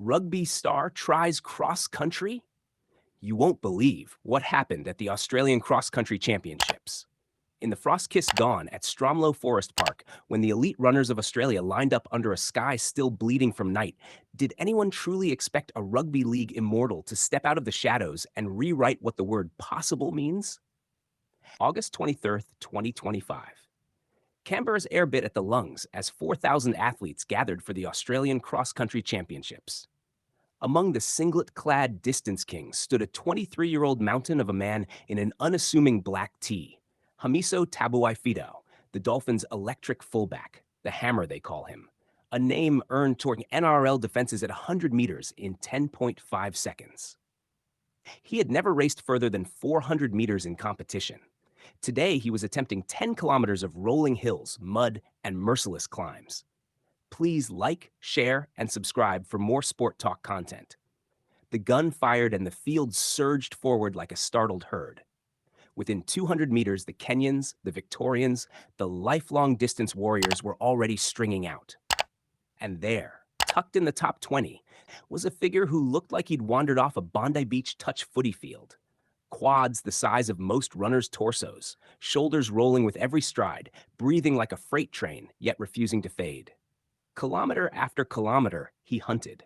Rugby star tries cross country? You won't believe what happened at the Australian Cross Country Championships. In the frost-kissed dawn at Stromlo Forest Park, when the elite runners of Australia lined up under a sky still bleeding from night, did anyone truly expect a rugby league immortal to step out of the shadows and rewrite what the word possible means? August 23rd, 2025. Canberra's air bit at the lungs as 4,000 athletes gathered for the Australian Cross Country Championships. Among the singlet-clad distance kings stood a 23-year-old mountain of a man in an unassuming black tee, Hamiso Tabuai-Fidow, the Dolphins' electric fullback, the hammer they call him, a name earned toward NRL defenses at 100 meters in 10.5 seconds. He had never raced further than 400 meters in competition. Today, he was attempting 10 kilometers of rolling hills, mud, and merciless climbs. Please like, share, and subscribe for more sport talk content. The gun fired and the field surged forward like a startled herd. Within 200 meters, the Kenyans, the Victorians, the lifelong distance warriors were already stringing out. And there, tucked in the top 20, was a figure who looked like he'd wandered off a Bondi Beach touch footy field. Quads the size of most runners' torsos, shoulders rolling with every stride, breathing like a freight train, yet refusing to fade. Kilometer after kilometer, he hunted.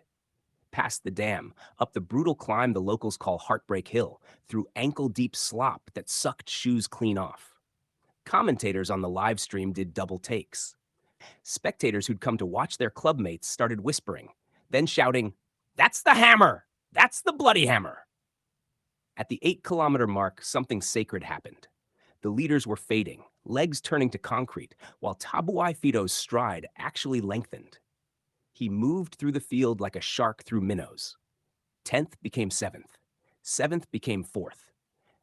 Past the dam, up the brutal climb the locals call Heartbreak Hill, through ankle-deep slop that sucked shoes clean off. Commentators on the live stream did double takes. Spectators who'd come to watch their clubmates started whispering, then shouting, "That's the hammer! That's the bloody hammer!" At the 8-kilometer mark, something sacred happened. The leaders were fading, legs turning to concrete, while Tabuai-Fidow's stride actually lengthened. He moved through the field like a shark through minnows. 10th became 7th. 7th became 4th.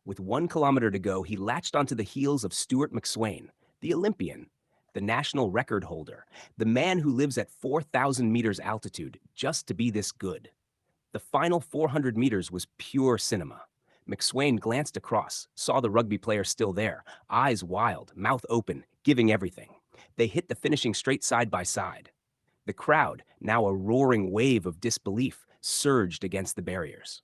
With 1 kilometer to go, he latched onto the heels of Stewart McSweyn, the Olympian, the national record holder, the man who lives at 4,000 meters altitude just to be this good. The final 400 meters was pure cinema. McSweyn glanced across, saw the rugby player still there, eyes wild, mouth open, giving everything. They hit the finishing straight side by side. The crowd, now a roaring wave of disbelief, surged against the barriers.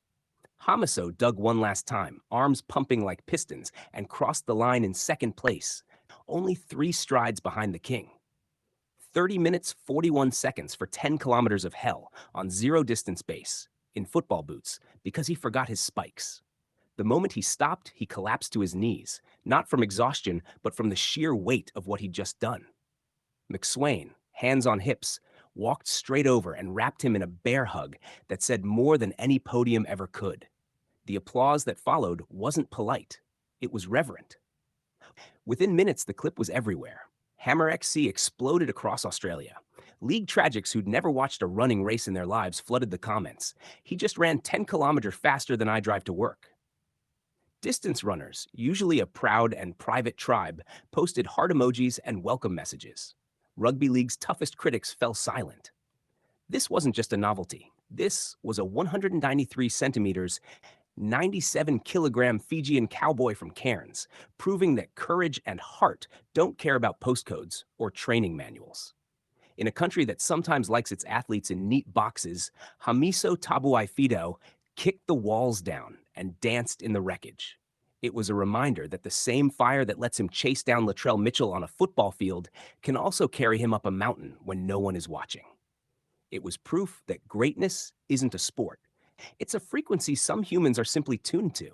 Hamiso dug one last time, arms pumping like pistons, and crossed the line in second place, only 3 strides behind the king. 30 minutes, 41 seconds for 10 kilometers of hell on zero distance base, in football boots, because he forgot his spikes. The moment he stopped, he collapsed to his knees, not from exhaustion, but from the sheer weight of what he'd just done. McSweyn, hands on hips, walked straight over and wrapped him in a bear hug that said more than any podium ever could. The applause that followed wasn't polite. It was reverent. Within minutes, the clip was everywhere. Hammer XC exploded across Australia. League tragics who'd never watched a running race in their lives flooded the comments. He just ran 10 kilometers faster than I drive to work. Distance runners, usually a proud and private tribe, posted heart emojis and welcome messages. Rugby league's toughest critics fell silent. This wasn't just a novelty. This was a 193 centimeters, 97-kilogram Fijian cowboy from Cairns, proving that courage and heart don't care about postcodes or training manuals. In a country that sometimes likes its athletes in neat boxes, Hamiso Tabuai-Fidow kicked the walls down and danced in the wreckage. It was a reminder that the same fire that lets him chase down Latrell Mitchell on a football field can also carry him up a mountain when no one is watching. It was proof that greatness isn't a sport. It's a frequency some humans are simply tuned to.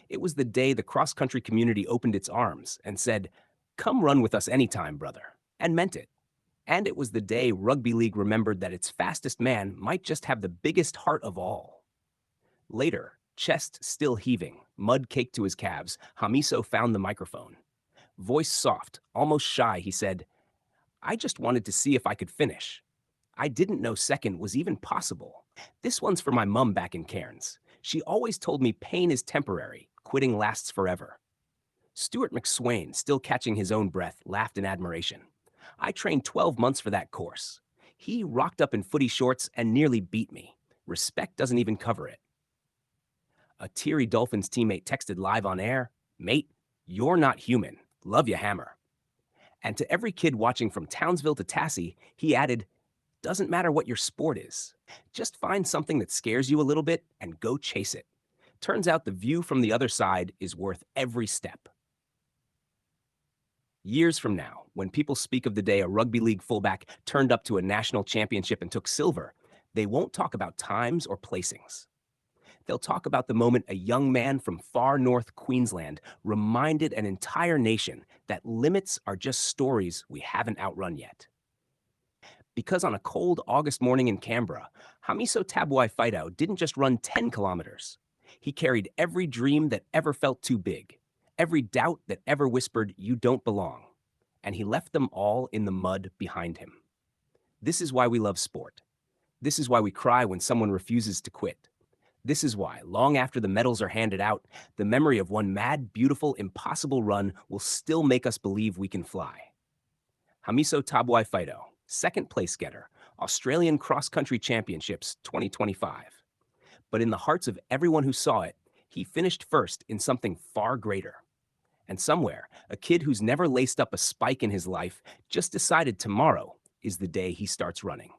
It was the day the cross-country community opened its arms and said, "Come run with us anytime, brother," and meant it. And it was the day Rugby League remembered that its fastest man might just have the biggest heart of all. Later, chest still heaving, mud caked to his calves, Hamiso found the microphone. Voice soft, almost shy, he said, "I just wanted to see if I could finish. I didn't know second was even possible. This one's for my mum back in Cairns. She always told me pain is temporary, quitting lasts forever." Stewart McSweyn, still catching his own breath, laughed in admiration. "I trained 12 months for that course. He rocked up in footy shorts and nearly beat me. Respect doesn't even cover it." A teary Dolphins teammate texted live on air, "Mate, you're not human. Love ya, hammer." And to every kid watching from Townsville to Tassie, he added, doesn't matter what your sport is. Just find something that scares you a little bit and go chase it. Turns out the view from the other side is worth every step. Years from now, when people speak of the day a rugby league fullback turned up to a national championship and took silver, they won't talk about times or placings. They'll talk about the moment a young man from far north Queensland reminded an entire nation that limits are just stories we haven't outrun yet. Because on a cold August morning in Canberra, Hamiso Tabuai-Fidow didn't just run 10 kilometers. He carried every dream that ever felt too big, every doubt that ever whispered, "You don't belong," and he left them all in the mud behind him. This is why we love sport. This is why we cry when someone refuses to quit. This is why, long after the medals are handed out, the memory of one mad, beautiful, impossible run will still make us believe we can fly. Hamiso Tabuai-Fidow, second place getter, Australian Cross Country Championships 2025. But in the hearts of everyone who saw it, he finished first in something far greater. And somewhere, a kid who's never laced up a spike in his life just decided tomorrow is the day he starts running.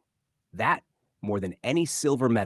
That, more than any silver medal,